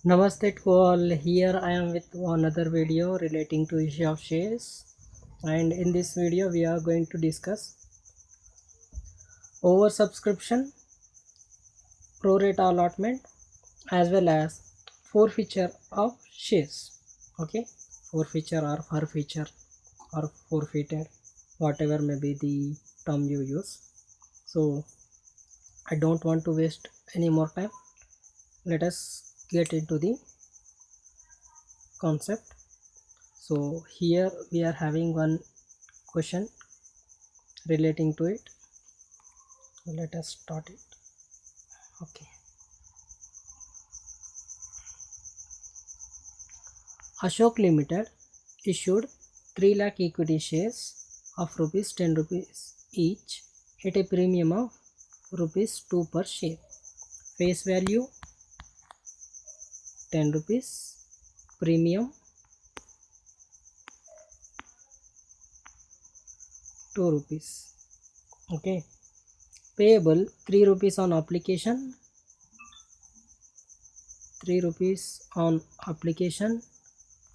Namaste to all. Here I am with another video relating to issue of shares, and in this video we are going to discuss oversubscription, pro rata allotment, as well as forfeiture of shares. Okay, forfeiture or forfeiture or forfeited, whatever may be the term you use. So I don't want to waste any more time. Let us get into the concept. So here we are having one question relating to it. Let us start it. Okay, Ashok Limited issued 3 lakh equity shares of rupees 10 rupees each at a premium of rupees 2 per share. Face value 10 rupees, premium 2 rupees. Okay, payable 3 rupees on application, 3 rupees on application,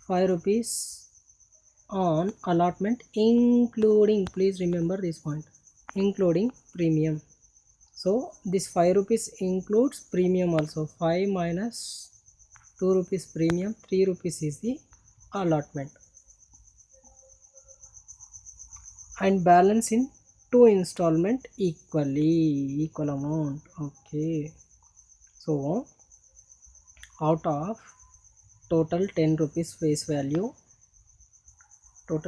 5 rupees on allotment, including, please remember this point, including premium. So this 5 rupees includes premium also. 5 minus 2 rupees premium, 3 rupees is the allotment, and balance in 2 installment equal amount. Okay, so out of total 10 rupees face value, 2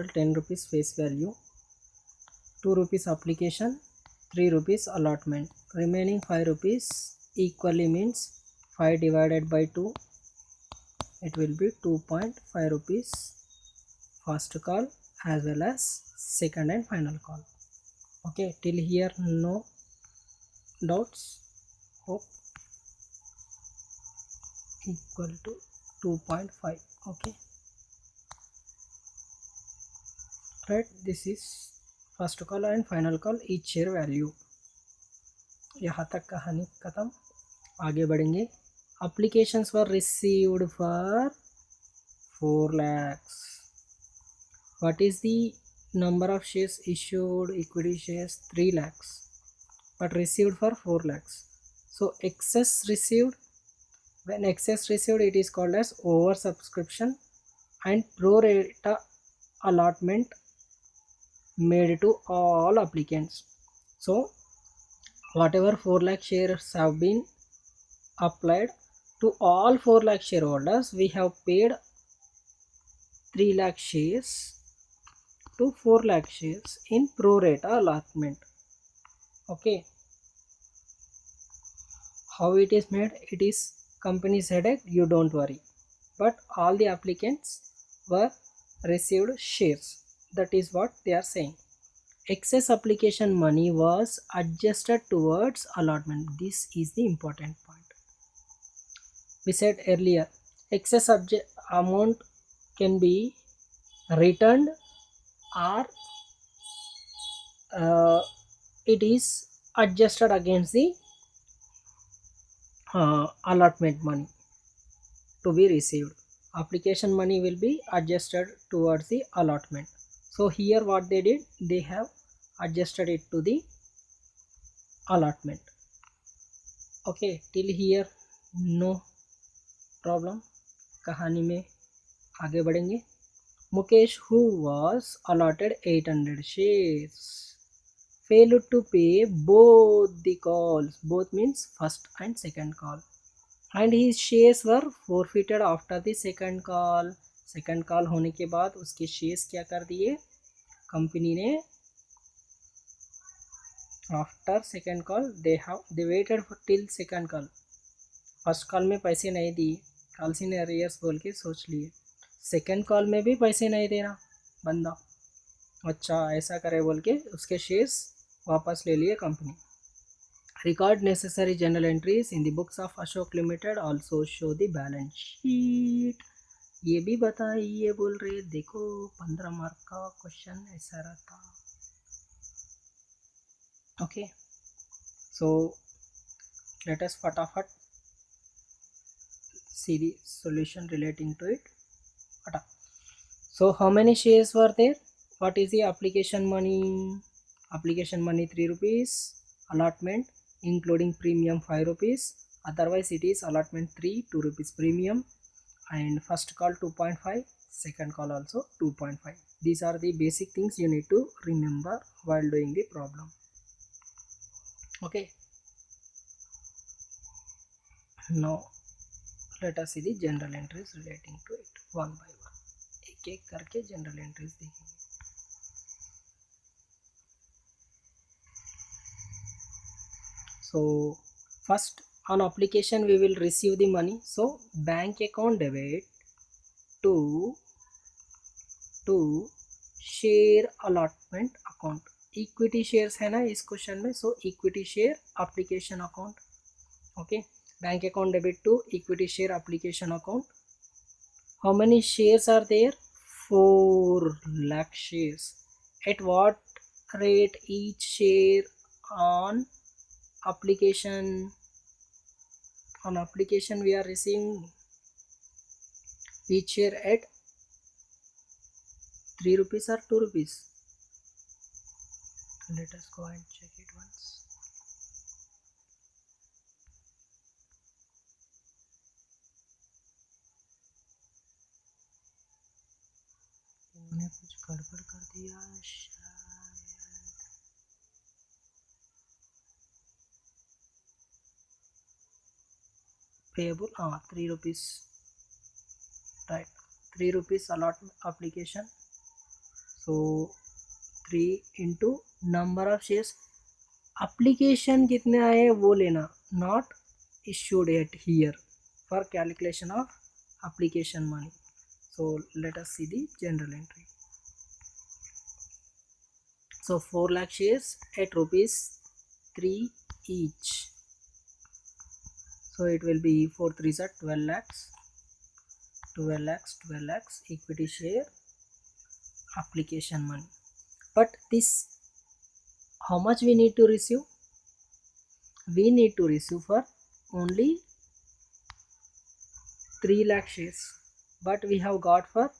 rupees application, 3 rupees allotment, remaining 5 rupees equally means 5 divided by 2, it will be 2.5 rupees first call as well as second and final call. Okay, till here no doubts? Hope. Equal to 2.5. okay, right, this is first call and final call each share value. यहाँ तक कहानी खत्म. आगे बढ़ेंगे. Applications were received for 4 lakhs. What is the number of shares issued? Equity shares 3 lakhs, but received for 4 lakhs. So excess received, when excess received, it is called as oversubscription, and pro rata allotment made to all applicants. So whatever 4 lakh shares have been applied to all 4 lakh shareholders, we have paid 3 lakh shares to 4 lakh shares in pro rata allotment. Okay, how it is made? It is company's headache, you don't worry, but all the applicants were received shares. That is what they are saying. Excess application money was adjusted towards allotment. This is the important point. We said earlier, excess amount can be returned, or it is adjusted against the allotment money to be received. Application money will be adjusted towards the allotment. So here what they did, they have adjusted it to the allotment. Okay, till here no problem. कहानी में आगे बढ़ेंगे. Mukesh, who was allotted 800 shares, failed to pay both the calls. Both means first and second call, and his shares were forfeited after the second call. second call होने के बाद उसके shares क्या कर दिए कंपनी ने? After second call they waited for till second call. First call में पैसे नहीं दिए, कालसी ने अरियर्स बोल के सोच लिए. सेकेंड कॉल में भी पैसे नहीं देना बंदा, अच्छा ऐसा करे बोल के उसके शेयर्स वापस ले लिए company. Record necessary journal entries in the books of Ashok Limited, also show the balance sheet. ये भी बताइए बोल रहे, देखो 15 मार्क का क्वेश्चन ऐसा रहता. Okay, so Let us fatafat see the solution relating to it. So how many shares were there? What is the application money? Application money 3 rupees. Allotment including premium 5 rupees. Otherwise it is allotment 3, 2 rupees premium. And first call 2.5, second call also 2.5. These are the basic things you need to remember while doing the problem. Okay. Now let us see the general entries relating to it one by one. एक एक करके general entries देखेंगे. So first on application we will receive the money. So bank account debit to share allotment account. Equity shares है ना इस question में. So equity share application account. Okay. Bank account debit to equity share application account. How many shares are there? 4 lakh shares. At what rate each share on application? On application we are receiving each share at 3 rupees or 2 rupees. Let us go and check it once. इन्होंने कुछ गड़बड़ कर दिया शायद. Payable 3 rupees. Right, 3 rupees allotment application. So 3 into number of shares. application कितने आए वो लेना, not issued yet here for calculation of application money. So let us see the general entry. So 4 lakh shares at rupees 3 each. So it will be 4 3s are 12 lakhs. 12 lakhs, 12 lakhs equity share application money. But this, how much we need to receive? We need to receive for only 3 lakh shares, but we have got for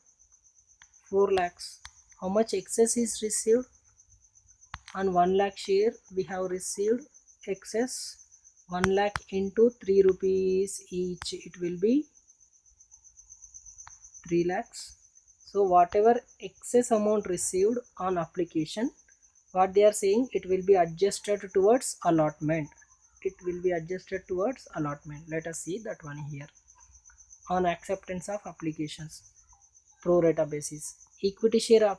4 lakhs. How much excess is received? On 1 lakh share we have received excess 1 lakh into 3 rupees each, it will be 3 lakhs. So whatever excess amount received on application, what they are saying, it will be adjusted towards allotment. It will be adjusted towards allotment. Let us see that one here. On acceptance of applications, pro rata basis, equity share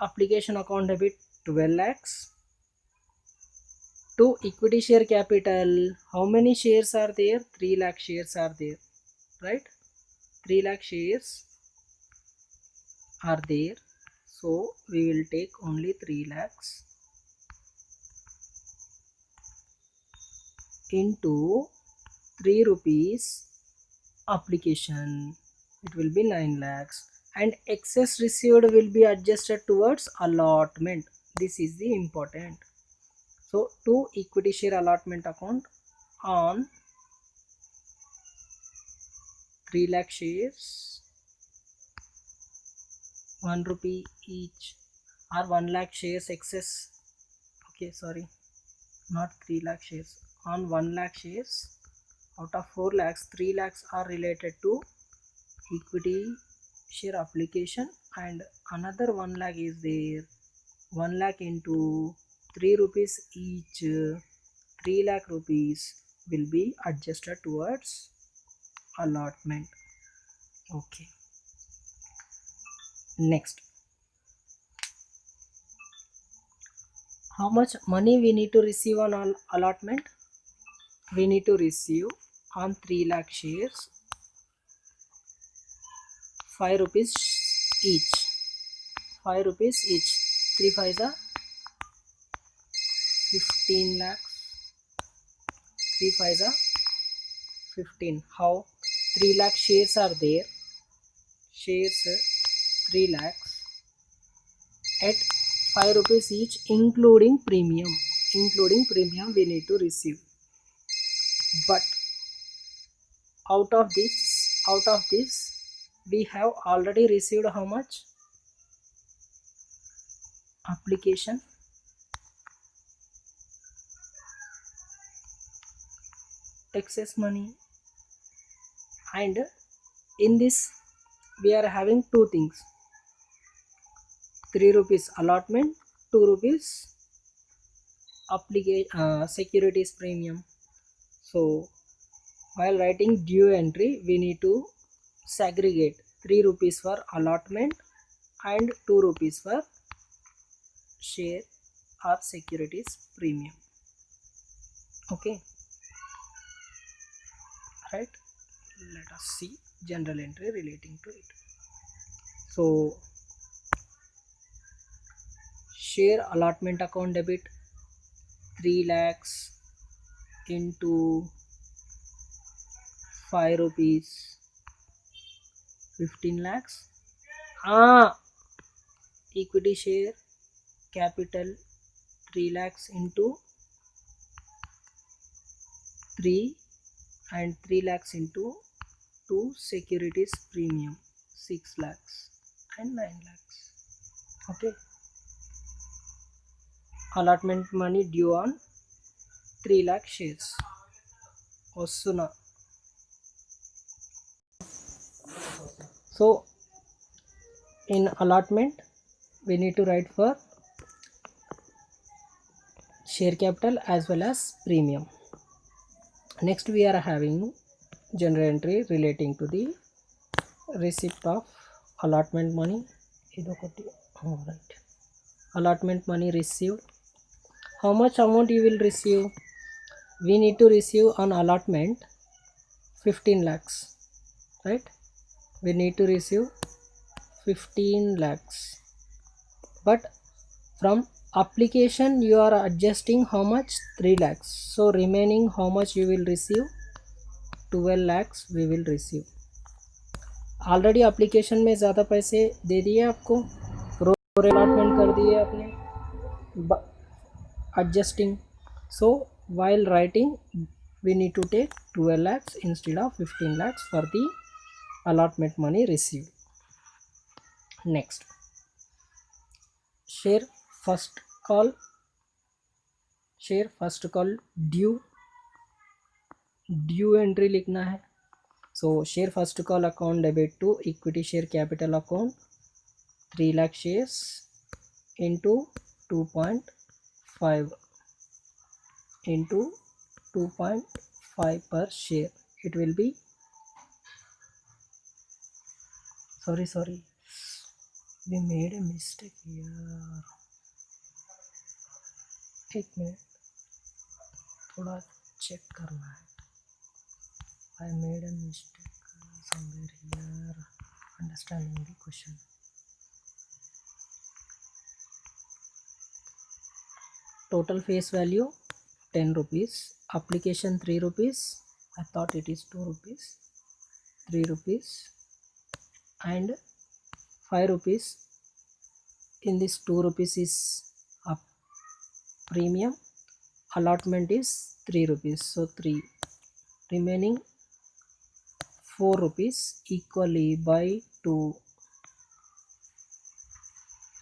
application account debit 12 lakhs to equity share capital. How many shares are there? 3 lakh shares are there, right? 3 lakh shares are there. So we will take only 3 lakhs into 3 rupees application, it will be 9 lakhs, and excess received will be adjusted towards allotment. This is the important. So to equity share allotment account on 3 lakh shares, 1 rupee each, or 1 lakh shares excess. Okay, sorry, not 3 lakh shares. On 1 lakh shares, out of 4 lakhs, 3 lakhs are related to equity share application, and another 1 lakh is there. 1 lakh into 3 rupees each, 3 lakh rupees will be adjusted towards allotment. Okay, next, how much money we need to receive on allotment? We need to receive on 3 lakh shares 5 rupees each. 5 rupees each. 3 5s are 15 lakhs. 3 5s are 15. How? 3 lakh shares are there. Shares 3 lakhs at 5 rupees each, including premium. Including premium we need to receive. but out of this we have already received how much? Application excess money, and in this we are having two things: 3 rupees allotment, 2 rupees securities premium. So while writing due entry we need to segregate 3 rupees for allotment and 2 rupees for share or securities premium. Okay, right? Let us see general entry relating to it. So share allotment account debit 3 lakhs into 5 rupees 15 lakhs. Equity share capital 3 lakhs into 3 and 3 lakhs into 2 securities premium 6 lakhs and 9 lakhs. Okay, allotment money due on 3 lakh shares వస్తున్నా. So in allotment we need to write for share capital as well as premium. Next we are having general entry relating to the receipt of allotment money. Idokati, right? Allotment money received. How much amount you will receive? We need to receive on allotment 15 lakhs, right? We need to receive 15 lakhs, but from application you are adjusting how much? 3 lakhs. So remaining how much you will receive? 12 lakhs we will receive. Already application में ज़्यादा पैसे दे दिए आपको, रो allotment कर दिए आपने adjusting. So while writing we need to take 12 lakhs instead of 15 lakhs for the allotment money received. Next, share first call due entry लिखना है. So share first call account debit to equity share capital account 3 lakh shares into 2.5 into 2.5 per share. It will be sorry we made a mistake here. एक minute, थोड़ा check करना है. I made a mistake somewhere here understanding the question. Total face value 10 rupees, application 3 rupees, I thought it is 2 rupees, 3 rupees and 5 rupees. In this 2 rupees is a premium, allotment is 3 rupees, so 3, remaining 4 rupees equally by 2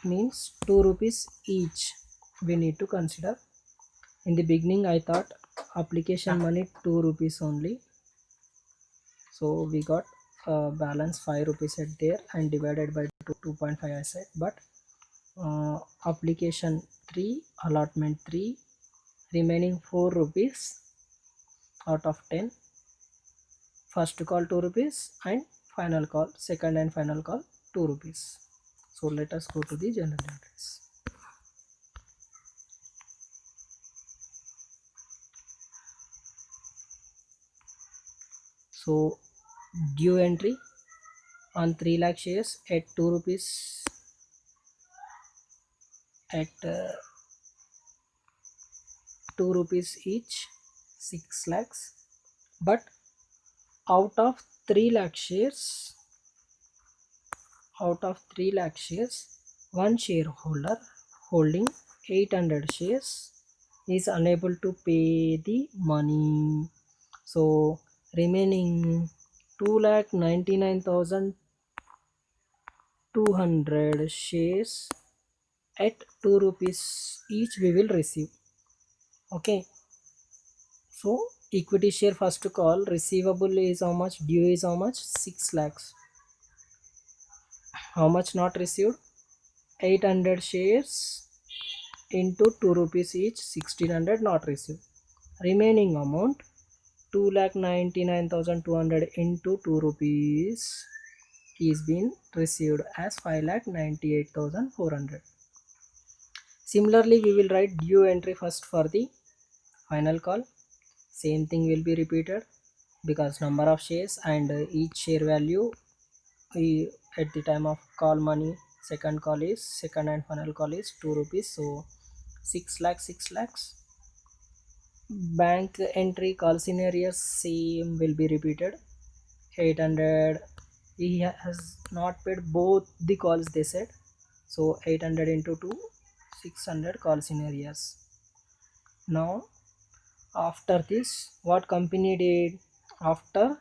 means 2 rupees each we need to consider. In the beginning I thought application money 2 rupees only, so we got balance 5 rupees at there and divided by 2.5 I said, but application 3, allotment 3, remaining 4 rupees out of 10. First call 2 rupees and final call, second and final call 2 rupees. So let us go to the general entries. So due entry on 3 lakh shares at 2 rupees at 2 rupees each, 6 lakhs, but out of 3 lakh shares, one shareholder holding 800 shares is unable to pay the money. So remaining 2,99,200 shares at 2 rupees each we will receive. Okay, so equity share first call receivable is how much, due is how much, 6 lakhs. How much not received? 800 shares into 2 rupees each, 1600 not received. Remaining amount 2,99,200 into 2 rupees is been received as 5,98,400. Similarly we will write due entry first for the final call. Same thing will be repeated because number of shares and each share value at the time of call money. Second call is, second and final call is 2 rupees, so 6 lakhs, 6 lakhs. Bank entry call scenarios same will be repeated. 800, he has not paid both the calls they said, so 800 into 2, 600 call scenarios. Now after this what company did? After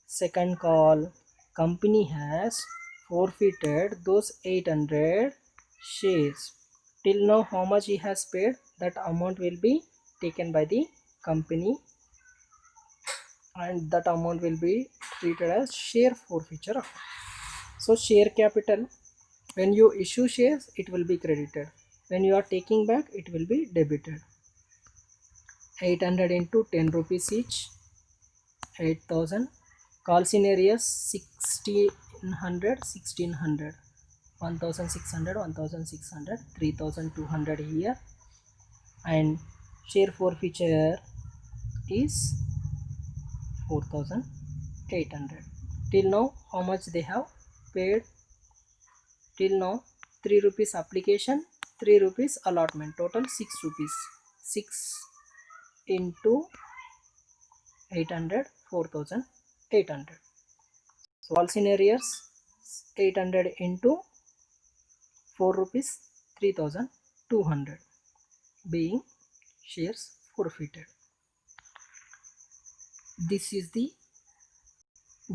second call, company has forfeited those 800 shares. Till now how much he has paid, that amount will be taken by the company and that amount will be treated as share forfeiture account. So share capital, when you issue shares it will be credited, when you are taking back it will be debited. 800 into 10 rupees each, 8,000. Call scenarios 1600, 1600, 1600, 1600, 3200 here, and share forfeiture is 4800. Till now how much they have paid? Till now 3 rupees application, 3 rupees allotment, total 6 rupees. 6 into 800, 4800. So all scenarios 800 into 4 rupees, 3200 being shares forfeited. This is the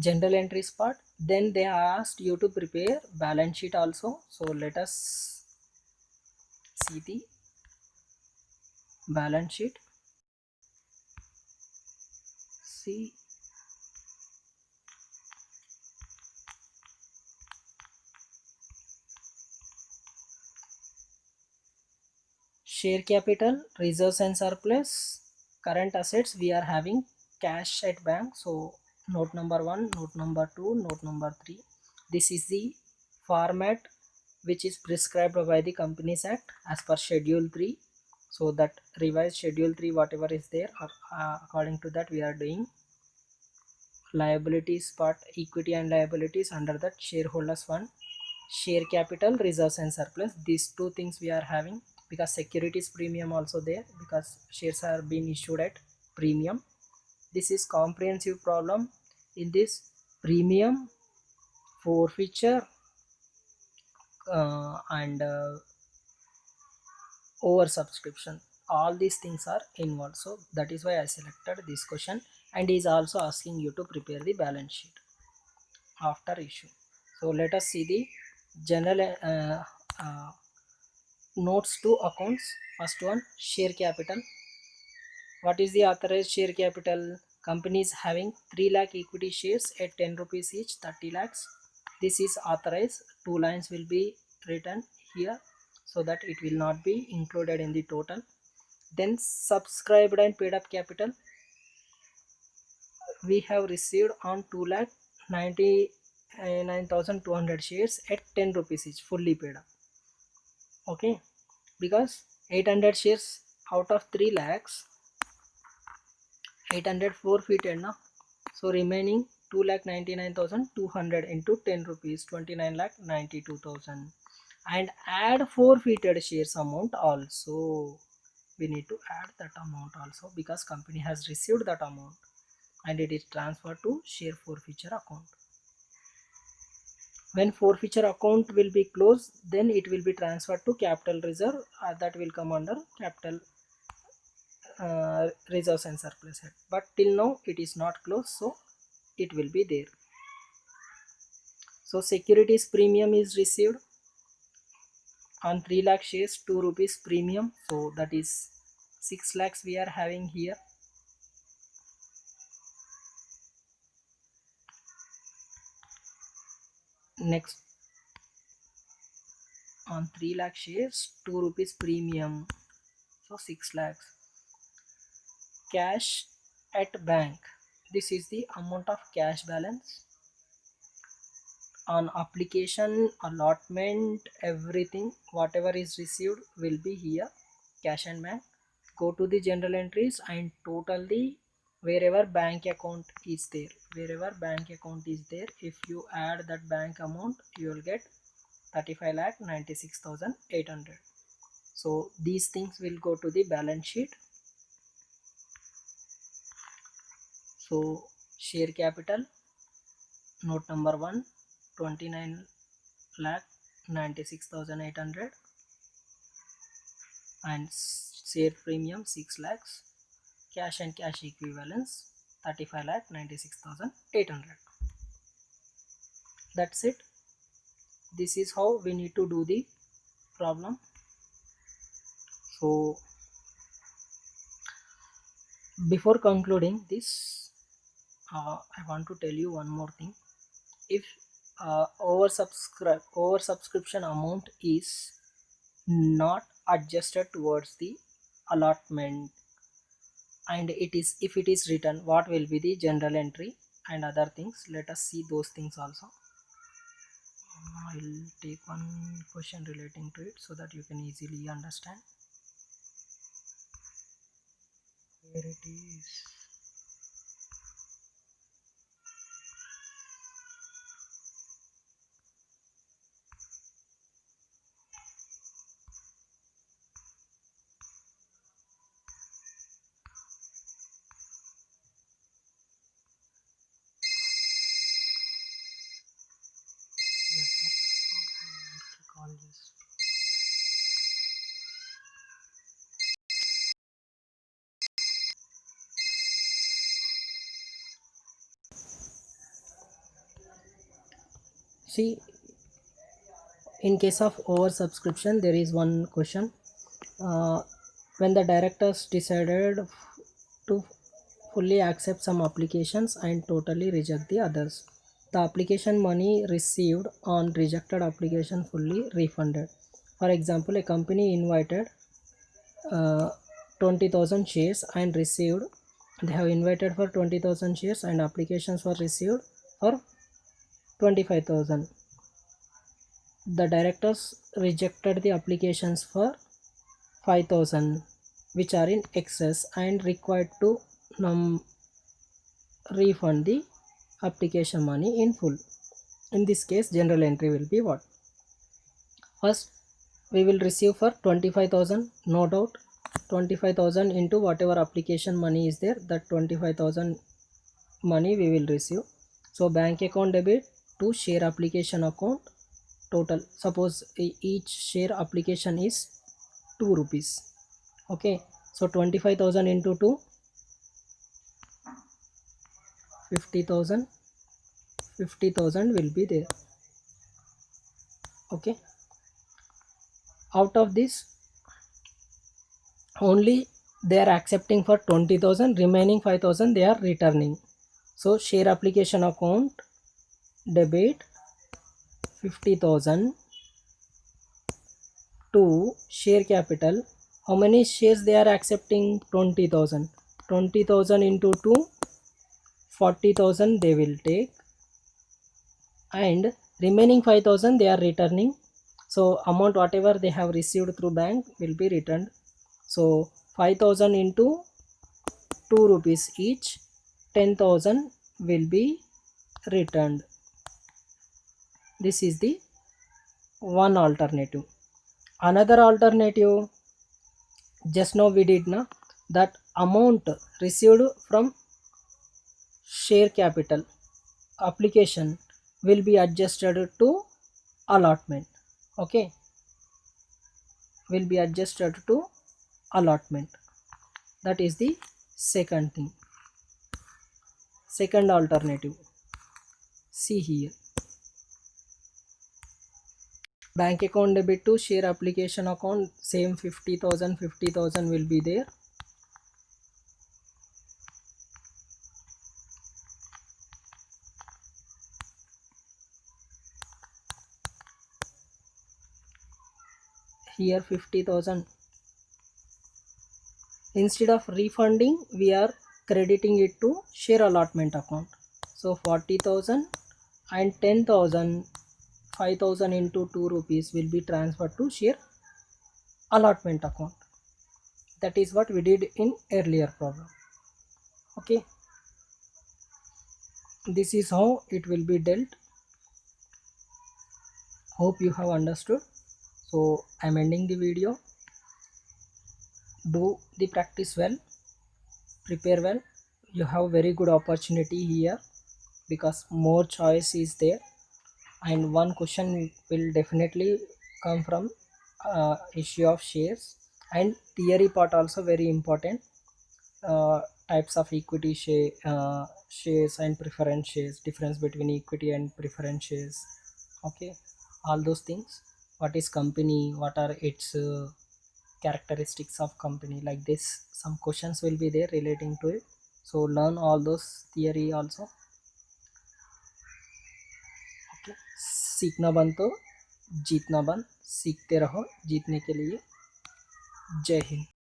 general entries part. Then they asked you to prepare balance sheet also. So let us see the balance sheet. See, share capital, reserves and surplus, current assets we are having cash at bank. So note number 1, note number 2, note number 3. This is the format which is prescribed by the Companies Act as per Schedule 3. So that revised Schedule 3 whatever is there, according to that we are doing. Liabilities part, equity and liabilities, under that shareholders fund, share capital, reserves and surplus, these two things we are having, because securities premium also there because shares are being issued at premium. This is comprehensive problem. In this premium, forfeiture and over subscription, all these things are involved. So that is why I selected this question, and is also asking you to prepare the balance sheet after issue. So let us see the general notes to accounts. First one, share capital. What is the authorized share capital? Companies having 3 lakh equity shares at 10 rupees each, 30 lakhs. This is authorized. 2 lines will be written here so that it will not be included in the total. Then subscribed and paid up capital, we have received on 2 lakh 99,200 shares at 10 rupees each, fully paid up. Okay, because 800 shares out of 3 lakhs, 800 forfeited now, so remaining 2,99,200 into 10 rupees, 29,92,000, and add forfeited shares amount also. We need to add that amount also because company has received that amount and it is transferred to share forfeiture account. When forfeiture account will be closed, then it will be transferred to capital reserve, that will come under capital reserves and surplus head, but till now it is not closed, so it will be there. So securities premium is received on 3 lakh shares, 2 rupees premium, so that is 6 lakhs we are having here. Next, on 3 lakh shares, 2 rupees premium, so 6 lakhs. Cash at bank, this is the amount of cash balance. On application, allotment, everything whatever is received will be here, cash and bank. Go to the general entries and total the wherever bank account is there, if you add that bank amount, you will get 35,96,800. so these things will go to the balance sheet. So share capital, note number 1, 29,96,800, and share premium 6 lakhs, cash and cash equivalents 35,96,800. That's it. This is how we need to do the problem. So before concluding this, I want to tell you one more thing. If oversubscription amount is not adjusted towards the allotment, and if it is written, what will be the general entry and other things, let us see those things also. I'll take one question relating to it so that you can easily understand where it is. See, in case of oversubscription, there is one question. When the directors decided to fully accept some applications and totally reject the others, the application money received on rejected application fully refunded. For example, a company invited 20,000 shares and received, they have invited for 20,000 shares and applications were received for 25,000. The directors rejected the applications for 5,000 which are in excess and required to refund the application money in full. In this case, general entry will be what? First, we will receive for 25,000, no doubt 25,000 into whatever application money is there, that 25,000 money we will receive. So bank account debit to share application account total. Suppose each share application is 2 rupees. Okay, so 25,000 into 2, 50,000. 50,000 will be there. Okay, out of this only they are accepting for 20,000, remaining 5,000 they are returning. So share application account debit 50,000 to share capital. How many shares they are accepting? 20,000. 20,000 into 2, 40,000 they will take, and remaining 5,000 they are returning. So amount whatever they have received through bank will be returned. So 5,000 into 2 rupees each, 10,000 will be returned. This is the one alternative. Another alternative, just now we did na, that amount received from share capital application will be adjusted to allotment. Okay, will be adjusted to allotment. That is the second thing, second alternative. See here, bank account debit to share application account, same 50,000 will be there. Here 50,000, instead of refunding we are crediting it to share allotment account. So 40,000 and 10,000, 5,000 into 2 rupees will be transferred to share allotment account. That is what we did in earlier problem. Okay, this is how it will be dealt. Hope you have understood. So I'm ending the video. Do the practice well, prepare well. You have very good opportunity here because more choice is there, and one question will definitely come from issue of shares, and theory part also very important. Types of equity shares and preference shares, difference between equity and preference shares. Okay, all those things. What is company, what are its characteristics of company, like this some questions will be there relating to it. So learn all those theory also. Okay, सीखना बंद तो जीतना बंद, सीखते रहो जीतने के लिए। जय हिंद।